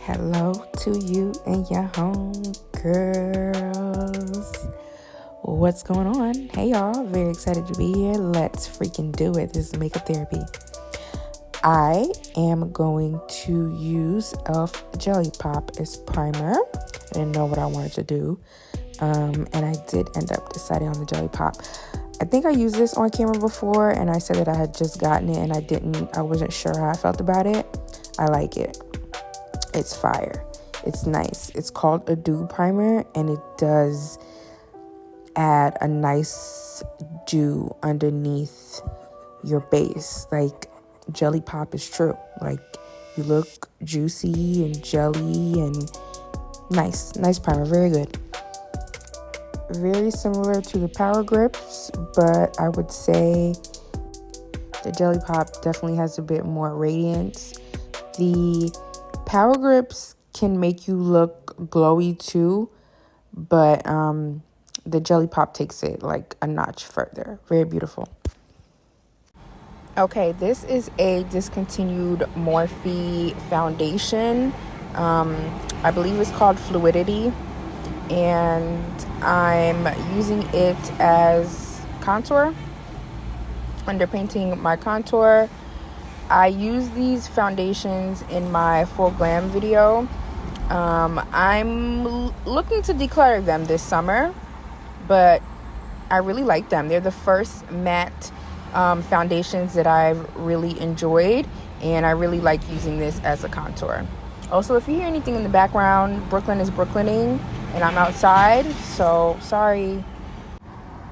Hello to you and your home girls. What's going on? Hey y'all, very excited to be here. Let's freaking do it. This is makeup therapy. I am going to use e.l.f. Jelly Pop as primer. I didn't know what I wanted to do. And I did end up deciding on the Jelly Pop. I think I used this on camera before and I said that I had just gotten it and I wasn't sure how I felt about it. I like it. It's fire. It's nice. It's called a dew primer and it does add a nice dew underneath your base. Like Jelly Pop is true. Like you look juicy and jelly and nice primer. Very good. Very similar to the Power Grips, but I would say the Jelly Pop definitely has a bit more radiance. The Power Grips can make you look glowy too, but the Jelly Pop takes it like a notch further. Very beautiful. Okay, this is a discontinued Morphe foundation. I believe it's called Fluidity, and I'm using it as contour, underpainting my contour. I use these foundations in my full glam video. I'm looking to declutter them this summer, but I really like them. They're the first matte foundations that I've really enjoyed, and I really like using this as a contour. Also, if you hear anything in the background, Brooklyn is Brooklyning, and I'm outside, so sorry.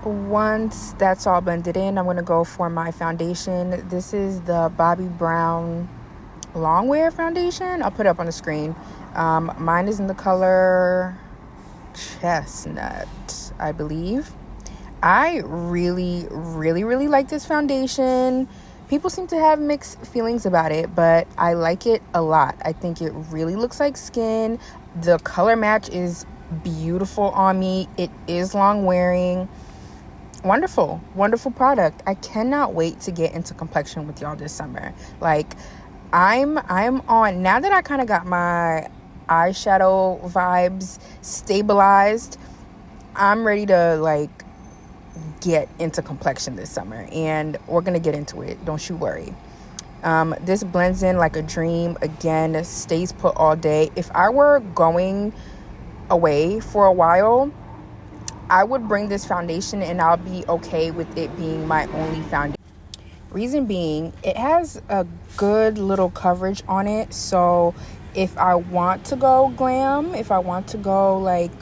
Once that's all blended in, I'm going to go for my foundation. This is the Bobbi Brown Longwear foundation. I'll put it up on the screen. Mine is in the color Chestnut, I believe. I really like this foundation. People seem to have mixed feelings about it, but I like it a lot. I think it really looks like skin. The color match is beautiful on me. It is long wearing. Wonderful product. I cannot wait to get into complexion with y'all this summer. Like I'm on, now that I kind of got my eyeshadow vibes stabilized, I'm ready to like get into complexion this summer, and we're gonna get into it, don't you worry. This blends in like a dream. Again, stays put all day. If I were going away for a while, I would bring this foundation and I'll be okay with it being my only foundation. Reason being, it has a good little coverage on it. So if I want to go glam, if I want to go like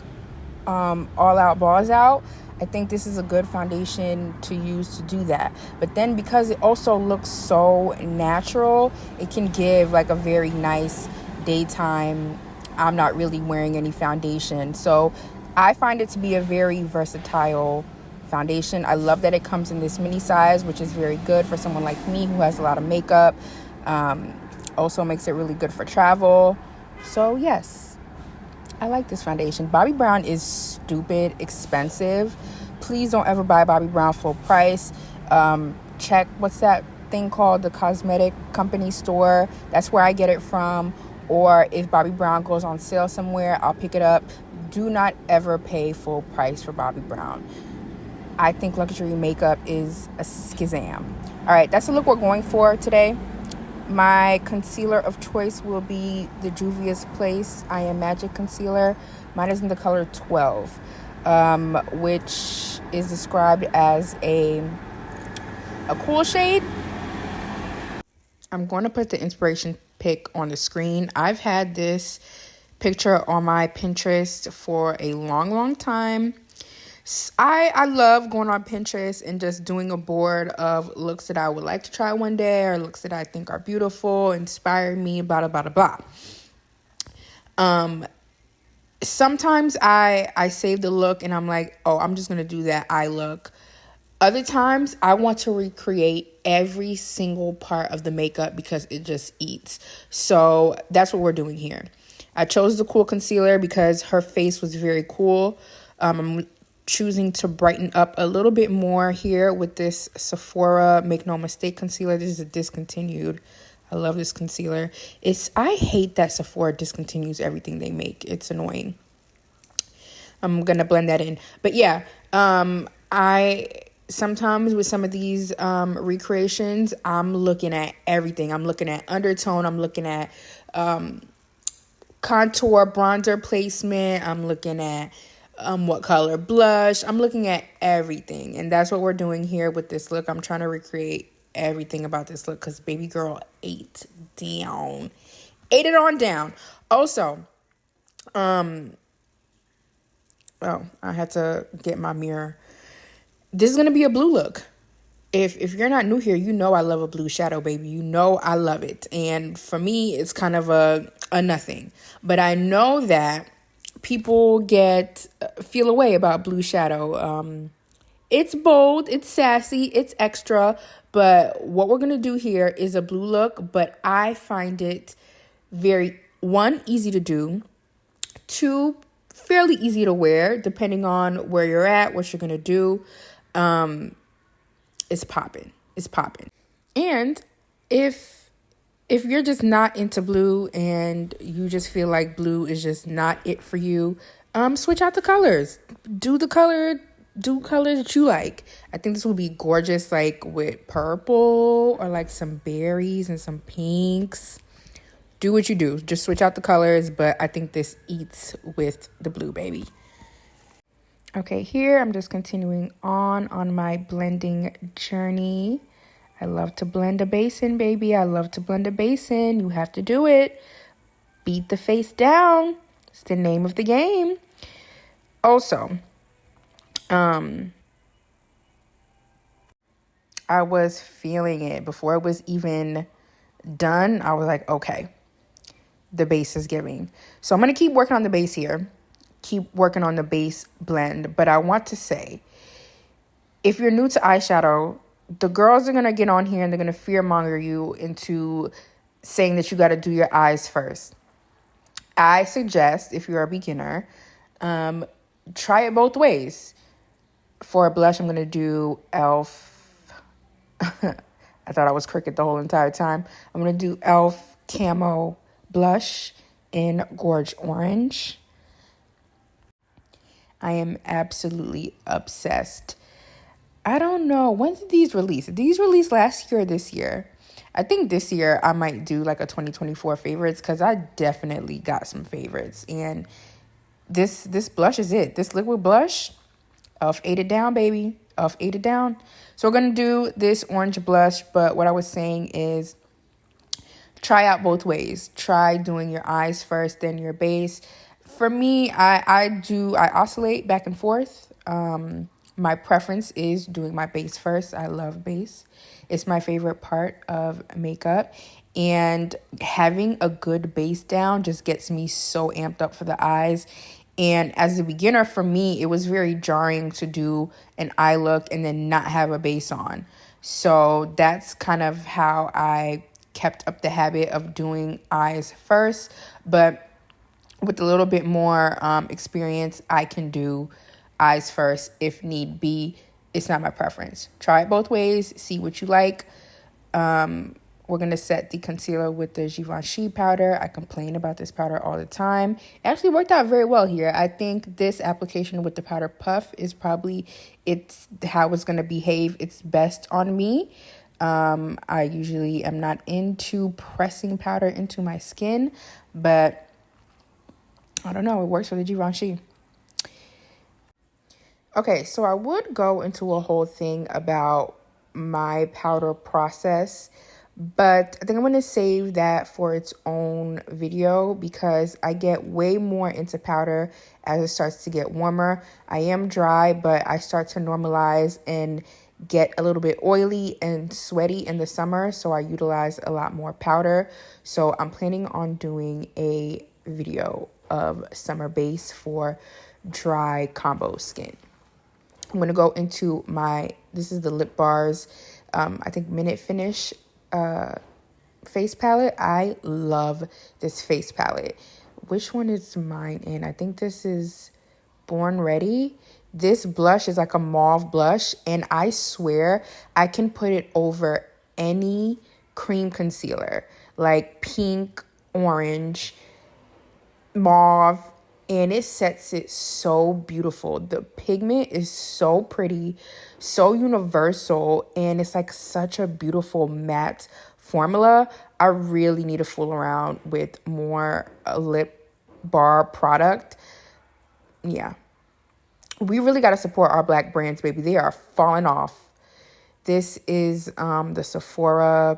all out, balls out, I think this is a good foundation to use to do that. But then because it also looks so natural, it can give like a very nice daytime, I'm not really wearing any foundation. So I find it to be a very versatile foundation. I love that it comes in this mini size, which is very good for someone like me who has a lot of makeup. Also makes it really good for travel. So yes, I like this foundation. Bobbi Brown is stupid expensive. Please don't ever buy Bobbi Brown full price. Check, what's that thing called? The cosmetic company store. That's where I get it from. Or if Bobbi Brown goes on sale somewhere, I'll pick it up. Do not ever pay full price for Bobbi Brown. I think luxury makeup is a schism. All right, that's the look we're going for today. My concealer of choice will be the Juvia's Place I Am Magic concealer. Mine is in the color 12, which is described as a cool shade. I'm going to put the inspiration pic on the screen. I've had this picture on my Pinterest for a long time. I love going on Pinterest and just doing a board of looks that I would like to try one day, or looks that I think are beautiful, inspire me, blah blah. Sometimes I save the look and I'm like, oh, I'm just gonna do that eye look. Other times I want to recreate every single part of the makeup because it just eats. So that's what we're doing here. I chose the cool concealer because her face was very cool. I'm choosing to brighten up a little bit more here with this Sephora Make No Mistake concealer. This is a discontinued I love this concealer. I hate that Sephora discontinues everything they make. It's annoying. I'm gonna blend that in. But yeah, I sometimes with some of these recreations, I'm looking at everything. I'm looking at undertone. I'm looking at contour, bronzer placement. I'm looking at what color blush. I'm looking at everything. And that's what we're doing here with this look. I'm trying to recreate everything about this look because baby girl ate it on down. Also, I had to get my mirror. This is going to be a blue look. If you're not new here, you know I love a blue shadow, baby. You know I love it. And for me, it's kind of a nothing. But I know that people feel a way about blue shadow. It's bold, it's sassy, it's extra. But what we're going to do here is a blue look. But I find it very, one, easy to do. Two, fairly easy to wear, depending on where you're at, what you're going to do. It's popping. It's popping. And if you're just not into blue and you just feel like blue is just not it for you, switch out the colors. Do colors that you like. I think this will be gorgeous, like with purple or like some berries and some pinks. Do what you do. Just switch out the colors, but I think this eats with the blue, baby. Okay, here I'm just continuing on my blending journey. I love to blend a base in, baby. I love to blend a base in. You have to do it. Beat the face down. It's the name of the game. Also, I was feeling it before it was even done. I was like, okay, the base is giving. So I'm going to keep working on the base here. Keep working on the base blend. But I want to say, if you're new to eyeshadow, the girls are going to get on here and they're going to fearmonger you into saying that you got to do your eyes first. I suggest, if you're a beginner, try it both ways. For a blush, I'm going to do e.l.f. I thought I was crooked the whole entire time. I'm going to do e.l.f. Camo Blush in Gorge Orange. I am absolutely obsessed. I don't know. When did these release? Did these release last year or this year? I think this year I might do like a 2024 favorites because I definitely got some favorites. And this blush is it. This liquid blush, e.l.f. ate it down, baby. e.l.f. ate it down. So we're going to do this orange blush. But what I was saying is try out both ways. Try doing your eyes first, then your base. For me, I oscillate back and forth. My preference is doing my base first. I love base. It's my favorite part of makeup. And having a good base down just gets me so amped up for the eyes. And as a beginner, for me, it was very jarring to do an eye look and then not have a base on. So that's kind of how I kept up the habit of doing eyes first. But with a little bit more experience, I can do eyes first if need be. It's not my preference. Try it both ways. See what you like. We're going to set the concealer with the Givenchy powder. I complain about this powder all the time. It actually worked out very well here. I think this application with the powder puff is probably how it's going to behave its best on me. I usually am not into pressing powder into my skin, but I don't know. It works for the Givenchy. Okay, so I would go into a whole thing about my powder process, but I think I'm going to save that for its own video because I get way more into powder as it starts to get warmer. I am dry, but I start to normalize and get a little bit oily and sweaty in the summer, so I utilize a lot more powder. So I'm planning on doing a video of summer base for dry combo skin. I'm going to go into this is the Lip Bars, I think Minute Finish face palette. I love this face palette. Which one is mine in? I think this is Born Ready. This blush is like a mauve blush, and I swear I can put it over any cream concealer. like pink, orange, mauve, and it sets it so beautiful. The pigment is so pretty, so universal, and it's like such a beautiful matte formula. I really need to fool around with more lip bar product. Yeah, we really got to support our Black brands, baby. They are falling off. This is the Sephora,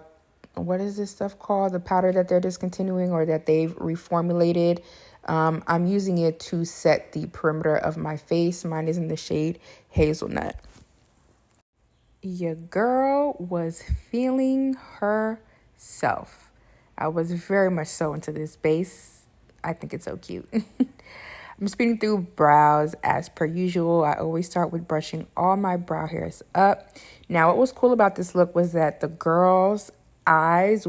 what is this stuff called? The powder that they're discontinuing or that they've reformulated. I'm using it to set the perimeter of my face. Mine is in the shade Hazelnut. Your girl was feeling herself. I was very much so into this base. I think it's so cute. I'm speeding through brows as per usual. I always start with brushing all my brow hairs up. Now, what was cool about this look was that the girl's eyebrows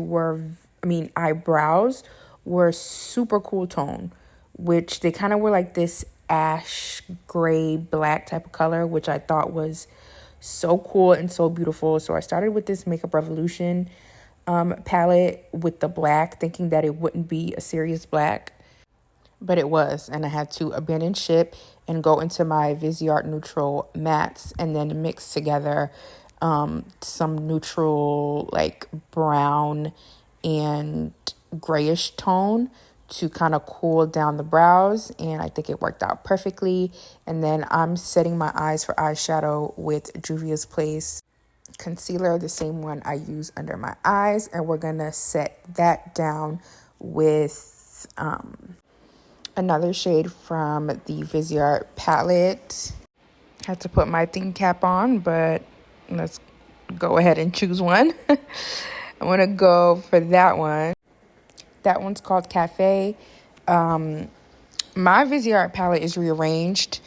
were super cool tone, which they kind of were like this ash gray black type of color, which I thought was so cool and so beautiful. So I started with this Makeup Revolution palette with the black, thinking that it wouldn't be a serious black, but it was. And I had to abandon ship and go into my Viseart Neutral mattes and then mix together some neutral like brown and grayish tone to kind of cool down the brows, and I think it worked out perfectly. And then I'm setting my eyes for eyeshadow with Juvia's Place concealer, the same one I use under my eyes, and we're gonna set that down with another shade from the Viseart palette. Had to put my thinking cap on, but let's go ahead and choose one. I'm gonna go for that one. That one's called Cafe. My Viseart palette is rearranged.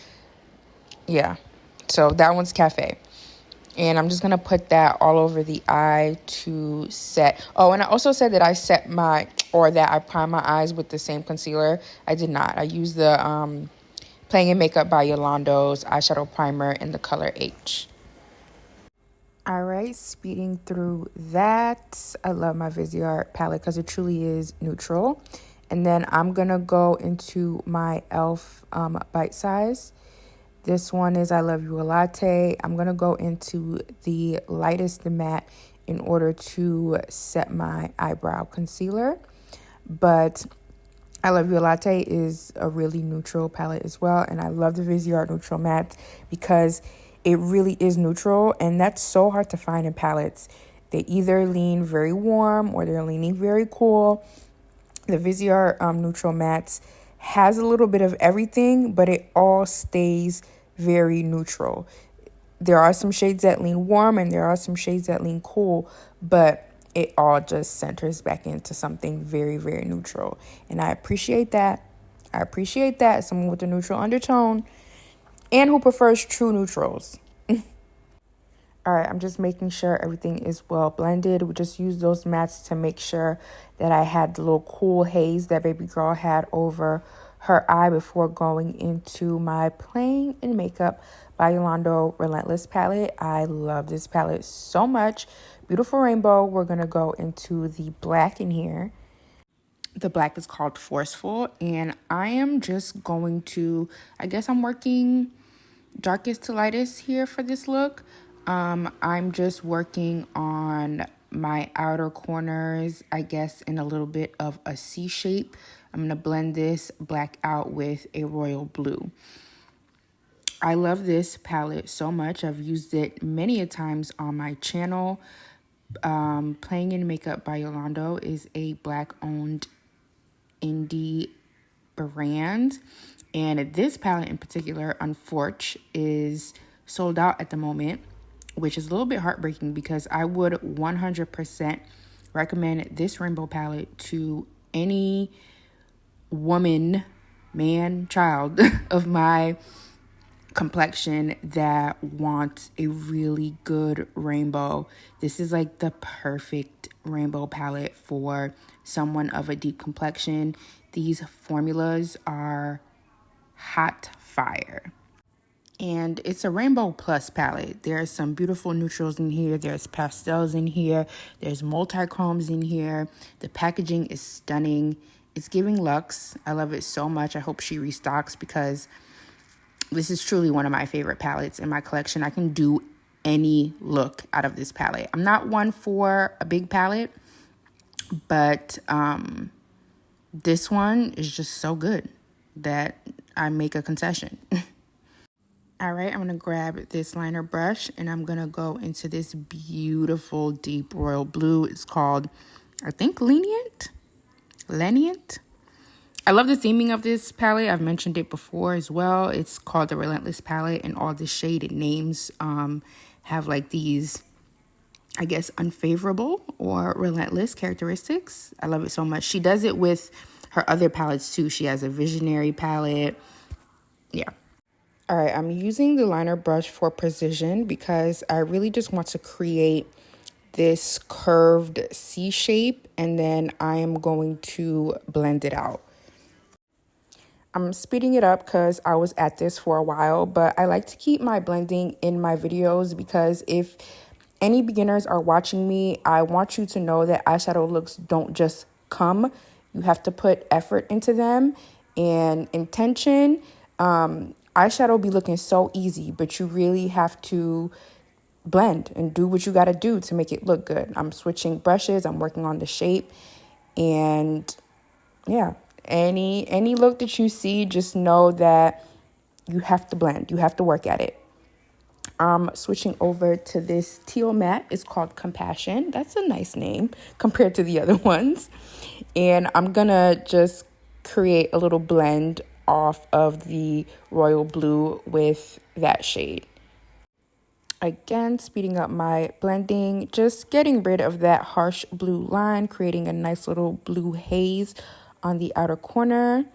Yeah, so that one's Cafe. And I'm just going to put that all over the eye to set. Oh, and I also said that I prime my eyes with the same concealer. I did not. I used the Playing in Makeup by Yolando's eyeshadow primer in the color H. All right, speeding through that. I love my Viseart palette because it truly is neutral. And then I'm going to go into my e.l.f. Bite Size. This one is I Love You a Latte. I'm going to go into the lightest matte in order to set my eyebrow concealer. But I Love You a Latte is a really neutral palette as well. And I love the Viseart Neutral Matte because it really is neutral, and that's so hard to find in palettes. They either lean very warm or they're leaning very cool. The Viseart Neutral Mattes has a little bit of everything, but it all stays very neutral. There are some shades that lean warm and there are some shades that lean cool, but it all just centers back into something very, very neutral. And I appreciate that. Someone with a neutral undertone and who prefers true neutrals. All right, I'm just making sure everything is well blended. We just use those mattes to make sure that I had the little cool haze that baby girl had over her eye before going into my Playing in Makeup by Yolanda Relentless palette. I love this palette so much. Beautiful rainbow. We're going to go into the black in here. The black is called Forceful, and I am just going to, I guess I'm working darkest to lightest here for this look. I'm just working on my outer corners, I guess, in a little bit of a C shape. I'm going to blend this black out with a royal blue. I love this palette so much. I've used it many a times on my channel. Playing in Makeup by Yolanda is a black-owned indie brand. And this palette in particular, unfortunately, is sold out at the moment, which is a little bit heartbreaking because I would 100% recommend this rainbow palette to any woman, man, child of my complexion that wants a really good rainbow. This is like the perfect rainbow palette for someone of a deep complexion. These formulas are hot fire. And it's a Rainbow Plus palette. There's some beautiful neutrals in here. There's pastels in here. There's multi-chromes in here. The packaging is stunning. It's giving luxe. I love it so much. I hope she restocks because this is truly one of my favorite palettes in my collection. I can do any look out of this palette. I'm not one for a big palette, but this one is just so good that I make a concession. All right, I'm going to grab this liner brush and I'm going to go into this beautiful deep royal blue. It's called, I think, Lenient. I love the theming of this palette. I've mentioned it before as well. It's called the Relentless palette, and all the shaded names have like these, I guess, unfavorable or relentless characteristics. I love it so much. She does it with her other palettes too. She has a Visionary palette. Yeah. All right, I'm using the liner brush for precision because I really just want to create this curved C shape, and then I am going to blend it out. I'm speeding it up because I was at this for a while, but I like to keep my blending in my videos because if any beginners are watching me, I want you to know that eyeshadow looks don't just come. You have to put effort into them and intention. Eyeshadow be looking so easy, but you really have to blend and do what you got to do to make it look good. I'm switching brushes. I'm working on the shape, and yeah, any look that you see, just know that you have to blend. You have to work at it. I'm switching over to this teal matte. It's called Compassion. That's a nice name compared to the other ones. And I'm gonna just create a little blend off of the royal blue with that shade. Again, speeding up my blending, just getting rid of that harsh blue line, creating a nice little blue haze on the outer corner.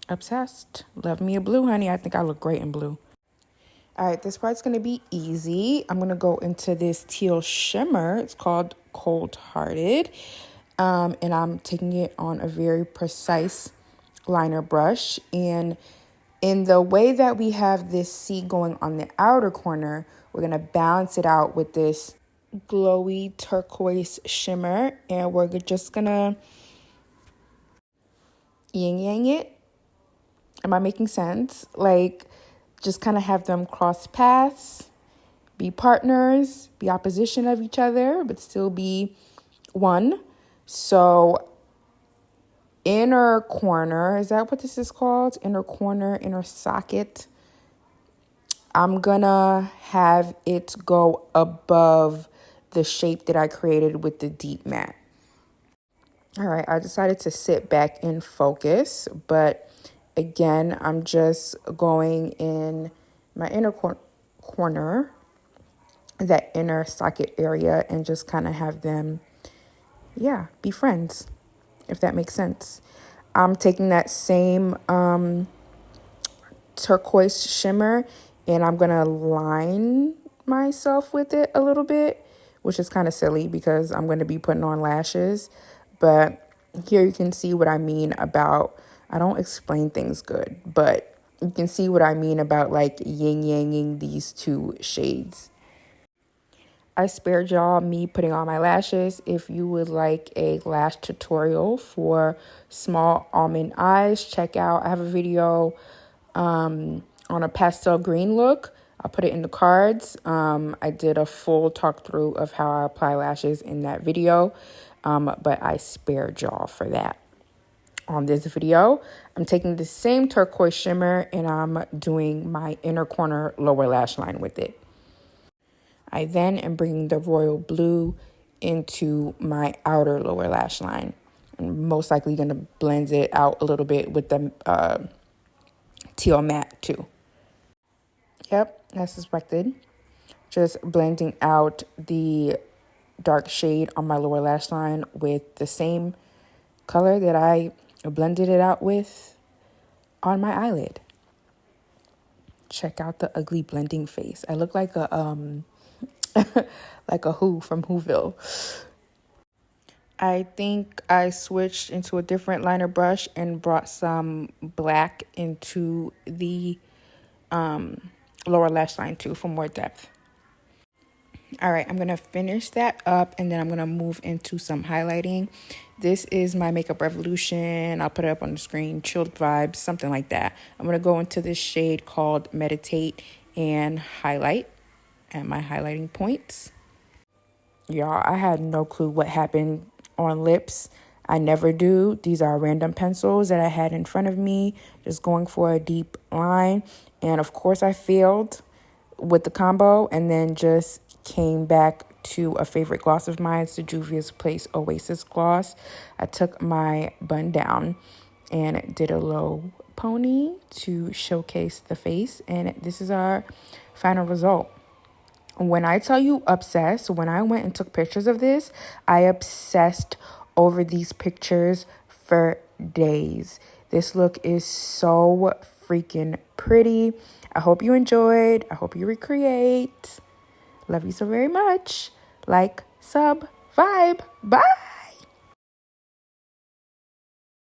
Obsessed. Love me a blue, honey. I think I look great in blue. All right, this part's going to be easy. I'm going to go into this teal shimmer. It's called Cold Hearted. And I'm taking it on a very precise liner brush. And in the way that we have this C going on the outer corner, we're going to balance it out with this glowy turquoise shimmer. And we're just going to yin-yang it. Am I making sense? Like, just kind of have them cross paths, be partners, be opposition of each other, but still be one. So inner corner, is that what this is called? Inner corner, inner socket. I'm gonna have it go above the shape that I created with the deep matte. All right, I decided to sit back in focus, but again, I'm just going in my inner corner, that inner socket area, and just kind of have them, be friends, if that makes sense. I'm taking that same turquoise shimmer, and I'm going to line myself with it a little bit, which is kind of silly because I'm going to be putting on lashes. But here you can see what I mean about, I don't explain things good, but you can see what I mean about like yin-yanging these two shades. I spared y'all me putting on my lashes. If you would like a lash tutorial for small almond eyes, check out, I have a video on a pastel green look. I'll put it in the cards. I did a full talk through of how I apply lashes in that video, but I spared y'all for that. On this video, I'm taking the same turquoise shimmer and I'm doing my inner corner lower lash line with it. I then am bringing the royal blue into my outer lower lash line. I'm most likely going to blend it out a little bit with the teal matte too. Yep, as suspected. Just blending out the dark shade on my lower lash line with the same color that I blended it out with on my eyelid. Check out the ugly blending face. I look like a like a Who from Whoville. I think I switched into a different liner brush and brought some black into the lower lash line too for more depth. All right, I'm going to finish that up and then I'm going to move into some highlighting. This is my Makeup Revolution. I'll put it up on the screen. Chilled Vibes, something like that. I'm going to go into this shade called Meditate and highlight at my highlighting points. Y'all, I had no clue what happened on lips. I never do. These are random pencils that I had in front of me, just going for a deep line. And of course I failed with the combo and then just came back to a favorite gloss of mine. It's the Juvia's Place Oasis gloss. I took my bun down and did a low pony to showcase the face. And this is our final result. When I tell you obsessed, when I went and took pictures of this, I obsessed over these pictures for days. This look is so freaking pretty. I hope you enjoyed. I hope you recreate. Love you so very much. Like, sub, vibe. Bye.